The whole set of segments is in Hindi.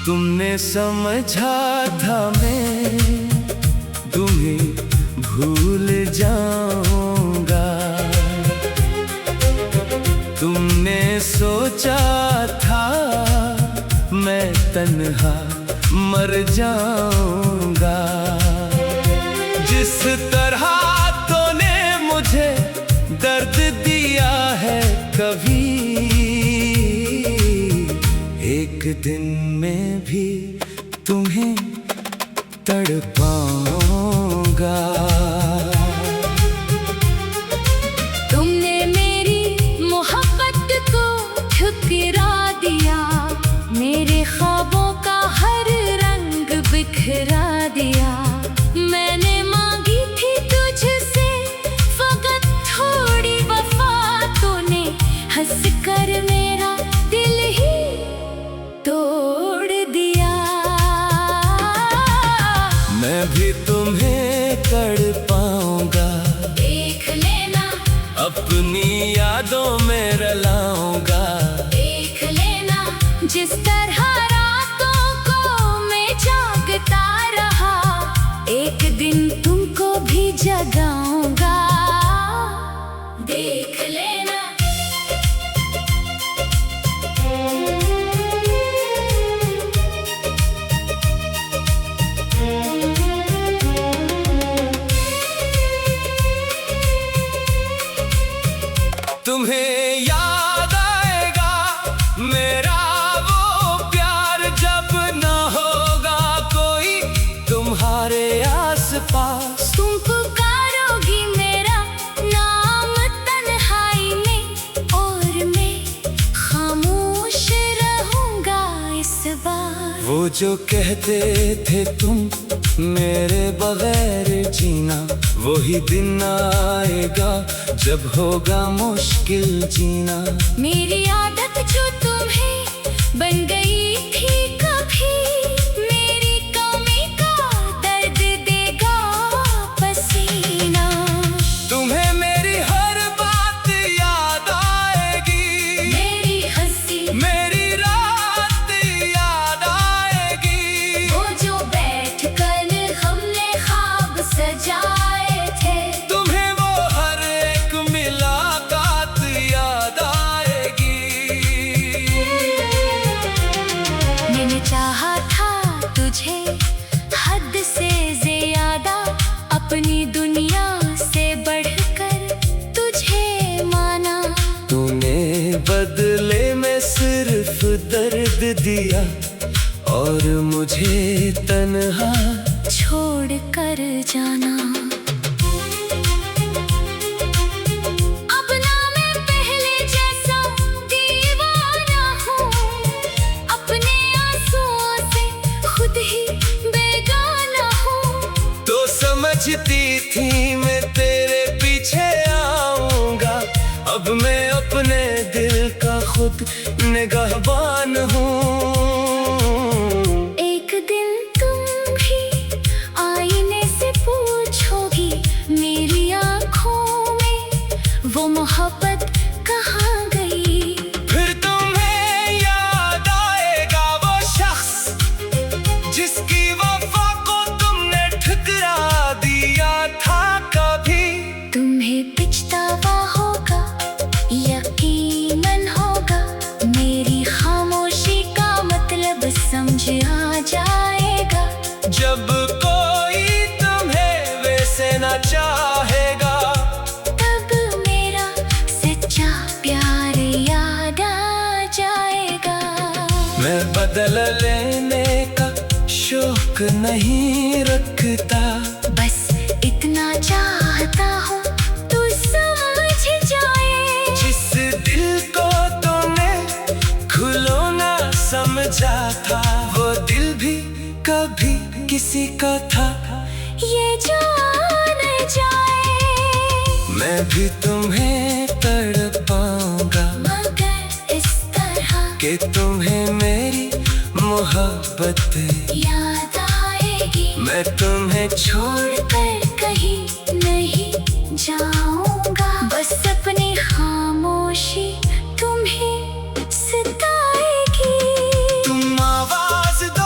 तुमने समझा था मैं तुम्हें भूल जाऊंगा। तुमने सोचा था मैं तन्हा मर जाऊंगा। जिस तरह तूने मुझे दर्द दिया है कभी, एक दिन मैं भी तुम्हें तड़पाऊंगा। तुमने मेरी मोहब्बत को ठुकरा दिया, मेरे ख्वाबों का हर रंग बिखरा दिया। मैंने मांगी थी तुझसे फकत थोड़ी वफा, तूने हंस कर मेरा दिल ही तोड़ दिया। मैं भी तुम्हें तड़पाऊंगा, देख लेना अपनी यादों में रलाऊंगा। देख लेना जिस तरह रातों को मैं जागता रहा, एक दिन तुमको भी जगाऊंगा। देख लेना। तुम्हें याद आएगा मेरा वो प्यार, जब न होगा कोई तुम्हारे आसपास। तुम पुकारोगी मेरा नाम तन्हाई में, और मैं खामोश रहूंगा इस बार। वो जो कहते थे तुम मेरे बगैर जीना, वही दिन आएगा जब होगा मुश्किल जीना। मेरी आदत जो तुम्हें बन गई थी कभी, मेरी कमी का दर्द देगा पसीना। तुम्हें मेरी हर बात याद आएगी, मेरी हंसी मेरी रात याद आएगी। वो जो बैठ कर हमने ख्वाब सजाए थे, तुम्हें वो हर एक मुलाकात याद आएगी। मैंने चाहा था तुझे हद से ज्यादा, अपनी दुनिया से बढ़कर तुझे माना। तूने बदले में सिर्फ दर्द दिया, और मुझे तन्हा छोड़ कर जाना। अब ना मैं पहले जैसा दीवाना हूँ, अपने आंसुओं से खुद ही बेगाना हूँ। तो समझती थी मैं तेरे पीछे आऊंगा, अब मैं अपने दिल का खुद निगहबान हूँ। एक दिन तुम भी आईने से पूछोगी मेरी आँखों में वो मोहब्बत कहाँ गई। फिर तुम्हें याद आएगा वो शख्स जिसकी वफा को तुमने ठुकरा दिया था कभी। तुम्हें पछतावा होगा, यकीनन होगा, मेरी खामोशी का मतलब समझ आ जाएगा। जब कोई तुम्हें वैसे न चाहेगा, तब मेरा सच्चा प्यार याद आ जाएगा। मैं बदल लेने का शौक नहीं रखता, बस इतना चाहता हूँ तू समझ जाए। जिस दिल को तूने खुलना समझा था, वो दिल भी कभी किसी का था। ये जान जाए मैं भी तुम्हें तड़पाऊंगा, मगर इस तरह कि तुम्हें मेरी मोहब्बत याद आएगी। मैं तुम्हें छोड़ कर कहीं नहीं जाऊंगा, बस अपनी खामोशी तुम्हें सताएगी। तुम आवाज दो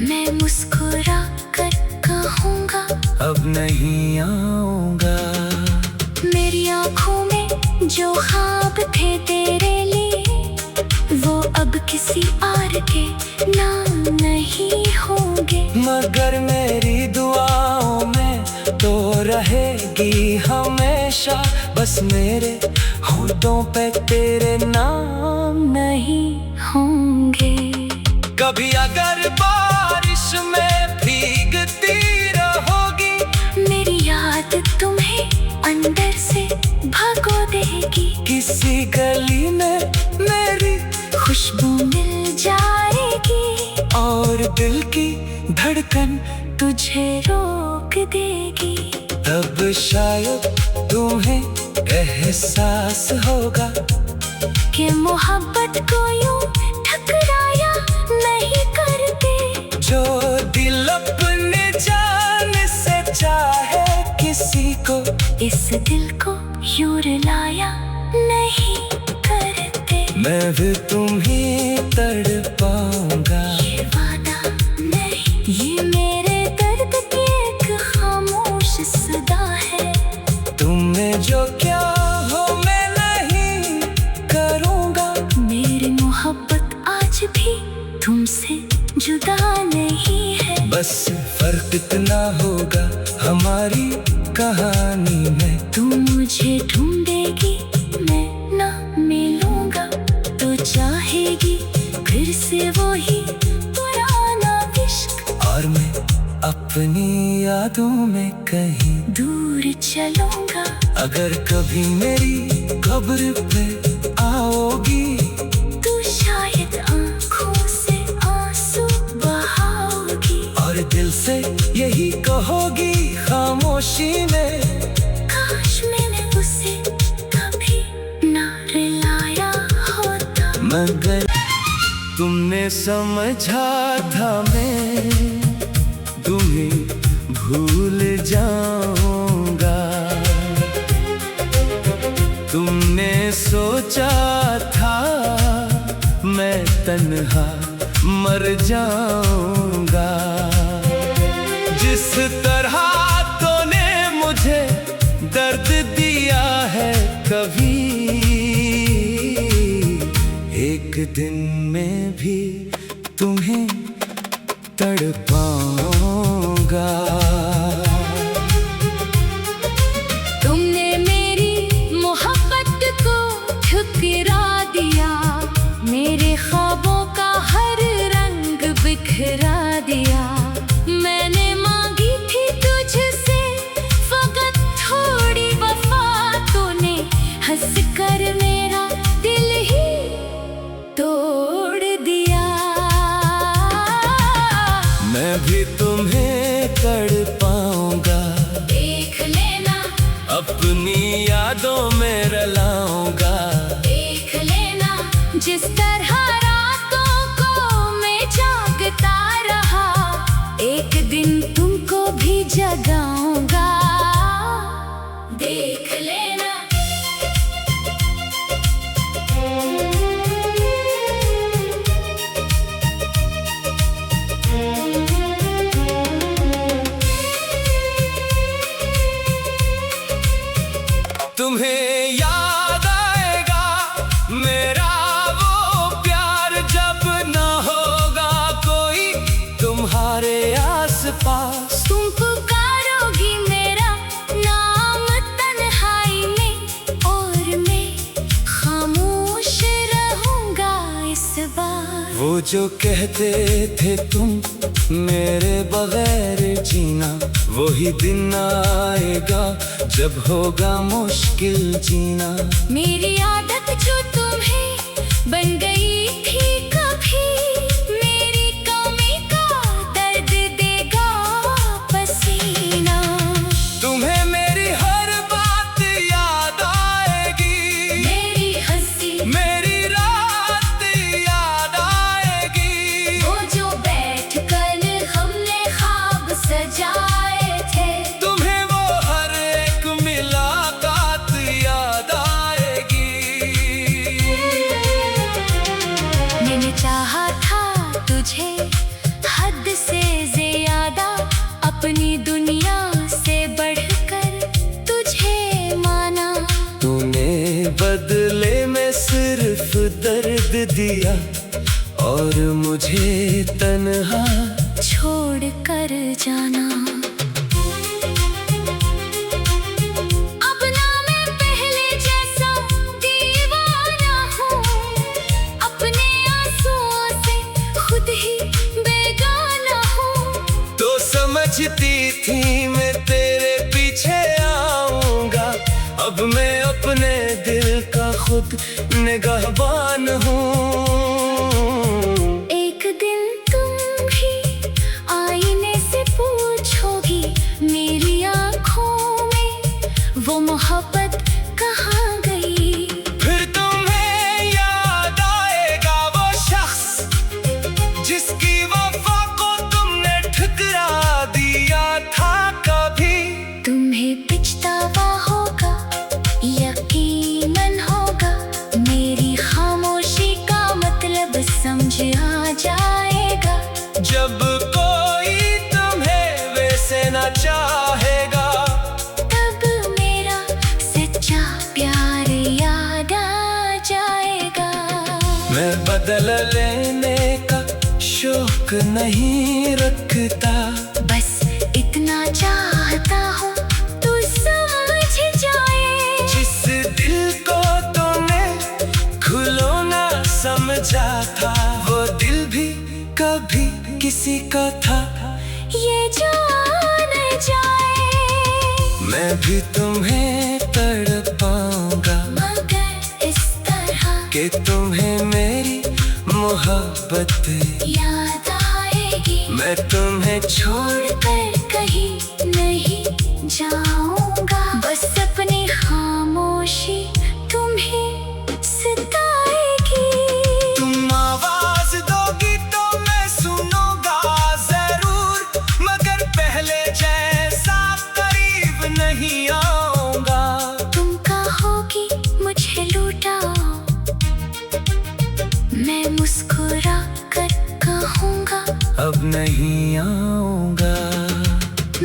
मैं मुस्कुरा कर कहूँगा अब नहीं आऊंगा। मेरी आँखों में जो ख्वाब थे तेरे लिए, वो अब किसी और के नाम नहीं होंगे। मगर मेरी दुआओं में तो रहेगी हमेशा, बस मेरे होठों पे तेरे नाम नहीं होंगे। कभी अगर बारिश में भीगती रहोगी, मेरी याद तुम्हें अंदर से भगो देगी। किसी गली में मेरी खुशबू मिल जाएगी और दिल की धड़कन तुझे रोक देगी। तब शायद तुम्हें एहसास होगा कि मोहब्बत को यूं ठकराया नहीं करते। जो दिल अपने जान से चाहे किसी को, इस दिल को यूं रुलाया नहीं करते। मैं भी तुम्ही तड़पाऊंगा। ये वादा नहीं, ये मेरे दर्द की एक खामोश सदा है। तुम्हें जो क्या हो मैं नहीं करूँगा। मेरी मोहब्बत आज भी तुमसे जुदा नहीं है। बस फर्क इतना होगा हमारी कहानी में। तू मुझे ढूंढेगी, मैं ना मिलूंगा, तो चाहेगी फिर से वही पुराना इश्क। और मैं अपनी यादों में कहीं दूर चलूंगा। अगर कभी मेरी कब्र पे आओगी, तू शायद आंखों से आंसू बहाओगी और दिल से यही कहोगी खामोशी में, काश मैंने उसे कभी ना रुलाया होता। मगर तुमने समझा था मैं तुम्हें भूल जाऊंगा। तुमने सोचा था मैं तन्हा मर जाऊंगा। जिस तरह तूने मुझे दर्द दिया है कभी, एक दिन में भी तुम्हें तड़पाऊंगा। तुमने मेरी मोहब्बत को ठुकरा दिया, मेरे ख्वाबों का हर रंग बिखरा दिया। मैंने मांगी थी तुझसे फकत थोड़ी वफा, तूने हंस कर मेरा दिल ही तोड़ दिया। मैं भी तुम्हें तड़पाऊंगा। देख लेना अपनी यादों में रलाऊंगा। देख लेना जिस तरह रातों को मैं जागता रहा, एक दिन तुमको भी जगाऊंगा। देख लेना। तुम्हें याद आएगा मेरा वो प्यार, जब न होगा कोई तुम्हारे आसपास। तुम पुकारोगी मेरा नाम तन्हाई में, और मैं खामोश रहूंगा इस बार। वो जो कहते थे तुम मेरे बगैर जीना, वही दिन आएगा जब होगा मुश्किल जीना। मेरी आदत जो तुम्हें बन गई थी कभी, मेरी कमी का दर्द देगा पसीना। तुम्हें मेरी हर बात याद आएगी, मेरी हंसी मेरी रात याद आएगी। वो जो बैठ कर हमने ख्वाब सजाए थे, तुम्हें वो हर एक मुलाकात याद आएगी। दिया और मुझे तन्हा छोड़ कर जाना। अब ना मैं पहले जैसा दीवाना हूँ, अपने आंसुओं से खुद ही बेगाना हूँ। तो समझती थी मैं तेरे पीछे आऊंगा, अब मैं अपने दिल का खुद निगहबान हूँ। एक दिन तुम भी आईने से पूछोगी मेरी आंखों में वो मोहब्बत कहाँ गई। फिर तुम्हें याद आएगा वो शख्स जिसकी वफा को तुमने ठुकरा दिया था कभी। तुम्हें पछतावा होगा, यकीनन होगा, मेरी खामोशी का मतलब समझ आ जाएगा। जब कोई तुम्हें वैसे न चाहेगा, तब मेरा सच्चा प्यार याद आ जाएगा। मैं बदल लेने का शौक नहीं रखता, बस इतना चाहता हूँ तू समझ जाए। जिस दिल को तूने खुलौना समझा था, वो दिल भी कभी किसी का था। ये जान जाए मैं भी तुम्हें तड़पाऊंगा, मगर इस तरह कि तुम्हें मेरी मोहब्बत याद आएगी। मैं तुम्हें छोड़ कर कहीं नहीं जाऊंगा, बस अपनी खामोशी तुम्हें सताएगी। तुम आवाज दोगी तो मैं सुनूंगा जरूर, मगर पहले जैसा करीब नहीं आऊंगा। तुम कहोगी मुझे लूटा, मैं मुस्कुरा कर कहूँगा अब नहीं आऊंगा।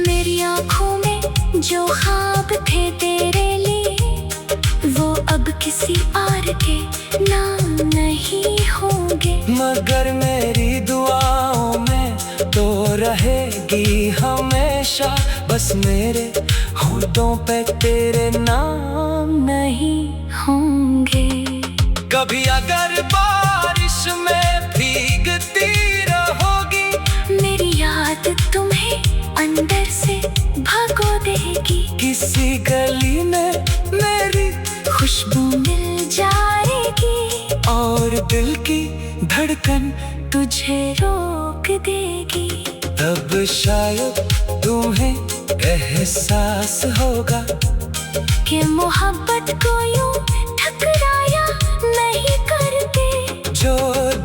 मेरी आंखों में जो ख्वाब थे तेरे लिए, वो अब किसी और के नाम नहीं होंगे। मगर मेरी दुआओं में तो रहेगी हमेशा, बस मेरे होठों पे तेरे नाम नहीं होंगे। कभी अगर बारिश में भीगती रहोगी, मेरी याद तुम्हें अंदर से भगो देगी। किसी गली में मेरी खुशबू मिल जाएगी और दिल की धड़कन तुझे रोक देगी। तब शायद तुम्हें एहसास होगा कि मोहब्बत को यूं ठुकराया नहीं करते। जो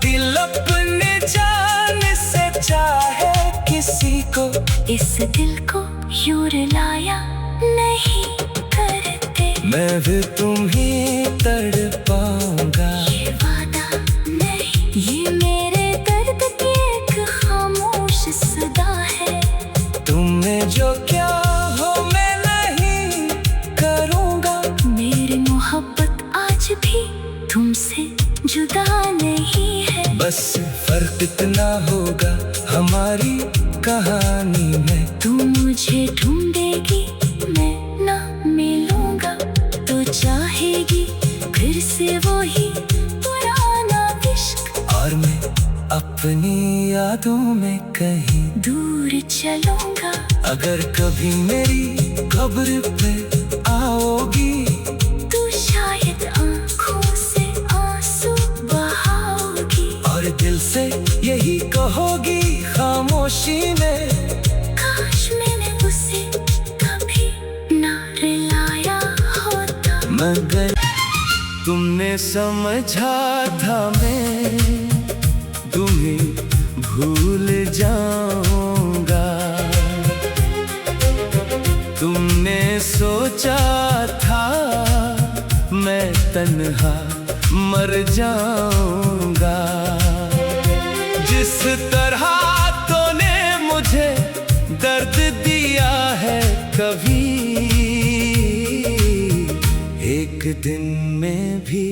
दिल अपने जान से चाहे किसी को, इस दिल को यूं रुलाया नहीं करते। मैं भी तुम्हें तड़पाऊंगा। ये वादा नहीं, ये मेरे दर्द की एक खामोश सदा है। तुम्हें जो क्या हो मैं नहीं करूंगा, मेरी मोहब्बत आज भी तुमसे जुदा नहीं है। बस फर्क इतना होगा हमारी कहानी में। तू मुझे ढूंढेगी, मैं ना मिलूंगा, तो चाहेगी फिर से वही पुराना इश्क। और मैं अपनी यादों में कहीं दूर चलूंगा। अगर कभी मेरी कब्र पे आओगी, तू शायद आंखों से आंसू बहाओगी और दिल से यही कहोगी खामोशी में, काश मैंने उसे कभी ना रुलाया होता। मगर तुमने समझा था मैं तुम्हें भूल जाऊंगा। तुमने सोचा था मैं तन्हा मर जाऊंगा। जिस तरह तूने मुझे दर्द दिया है कभी, एक दिन में भी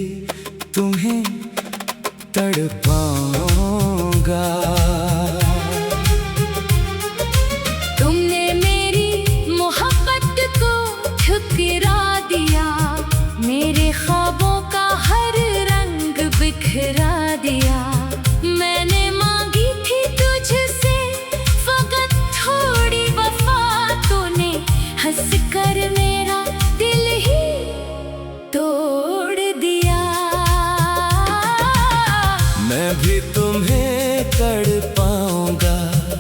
तुम्हें तड़पाऊंगा। तुमने मेरी मोहब्बत को ठुकरा दिया, मेरे ख्वाबों का हर रंग बिखरा दिया। मैंने मांगी थी तुझसे फकत थोड़ी वफा, तूने हंस कर मेरा दिल ही तोड़ दिया। मैं भी तुम्हें तड़पाऊंगा,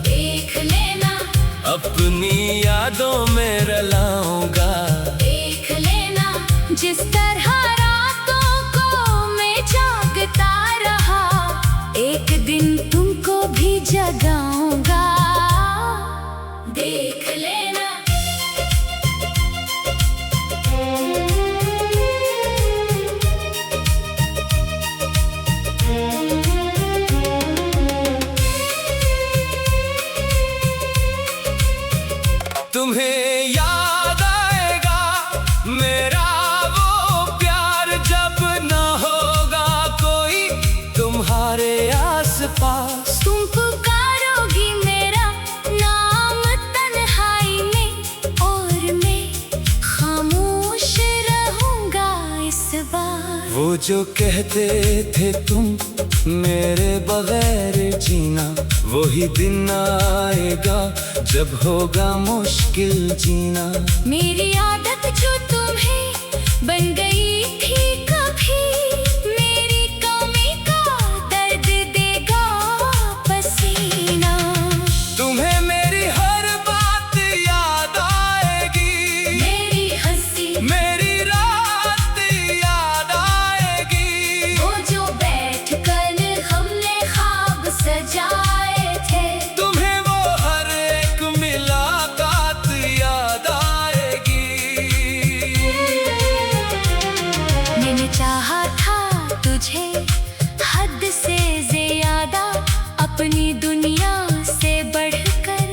देख लेना अपनी यादों में रलाऊंगा। देख लेना जिस तरह रातों को मैं जागता रहा, एक दिन तुमको भी जगाऊंगा। देख लेना। तुम्हें याद आएगा मेरा वो प्यार, जब न होगा कोई तुम्हारे आसपास। तुम पुकारोगी मेरा नाम तन्हाई में, और मैं खामोश रहूंगा इस बार। वो जो कहते थे तुम मेरे बगैर जीना, वही दिन आएगा जब होगा मुश्किल जीना। मेरी आदत जो तुम्हें बन गई थी कभी, मेरी कमी का दर्द देगा पसीना। तुम्हें मेरी हर बात याद आएगी, मेरी हंसी मेरी रात याद आएगी। वो जो बैठ कर हमने ख्वाब सजाए थे, तुम्हें वो हर एक मुलाकात याद आएगी। मैंने चाहा था तुझे हद से ज्यादा, अपनी दुनिया से बढ़कर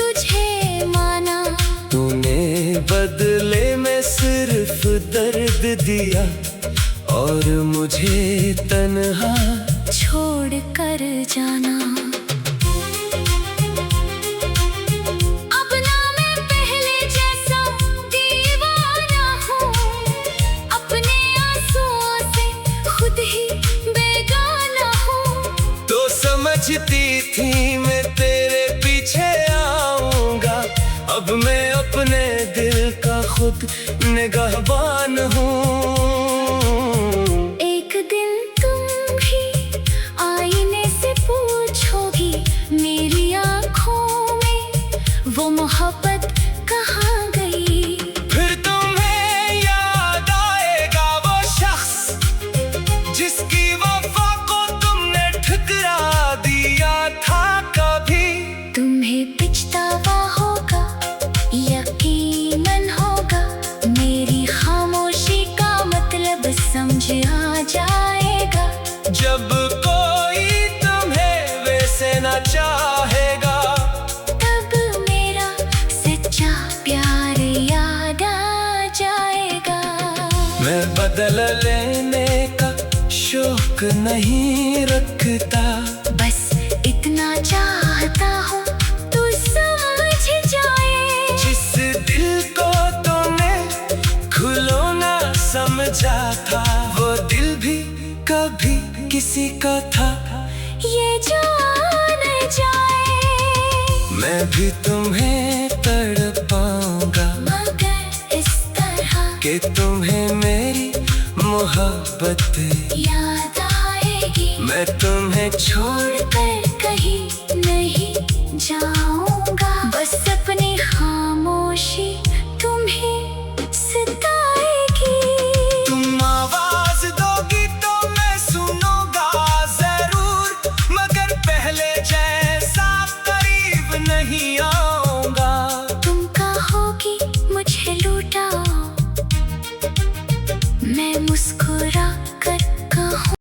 तुझे माना। तूने बदले में सिर्फ दर्द दिया, और मुझे तन्हा छोड़ कर जाना। अब ना मैं पहले जैसा दीवाना हूँ, अपने आंसुओं से खुद ही बेगाना हूँ। तो समझती थी मैं तेरे पीछे आऊंगा, अब मैं अपने दिल का खुद निगहबान हूँ। एक दिन तुम भी आईने से पूछोगी, मेरी आँखों में वो मोहब्बत कहाँ गई। फिर तुम्हें याद आएगा वो शख्स, जिसकी वफा को तुमने ठुकरा दिया था कभी। तुम्हें पछतावा होगा, यकीनन होगा, मेरी खामोशी का मतलब समझ आ जाएगा। जब कोई तुम्हें वैसे न चाहेगा, तब मेरा सच्चा प्यार याद आ जाएगा। मैं बदल लेने का शौक नहीं रखता, बस इतना चाहता हूँ तू समझ जाए। जिस दिल को तुमने खुलना समझा था, वो दिल भी कभी किसी का था। ये जान जाए मैं भी तुम्हें तड़पाऊंगा, मगर इस तरह कि तुम्हें मेरी मोहब्बत याद आएगी। मैं तुम्हें छोड़ कर कहीं नहीं जाऊंगा, बस अपनी खामोशी तुम्हें सताएगी। तुम आवाज दोगी तो मैं सुनूंगा जरूर, मगर पहले जैसा करीब नहीं आऊंगा। तुम कहोगी मुझे लूटा, मैं मुस्कुरा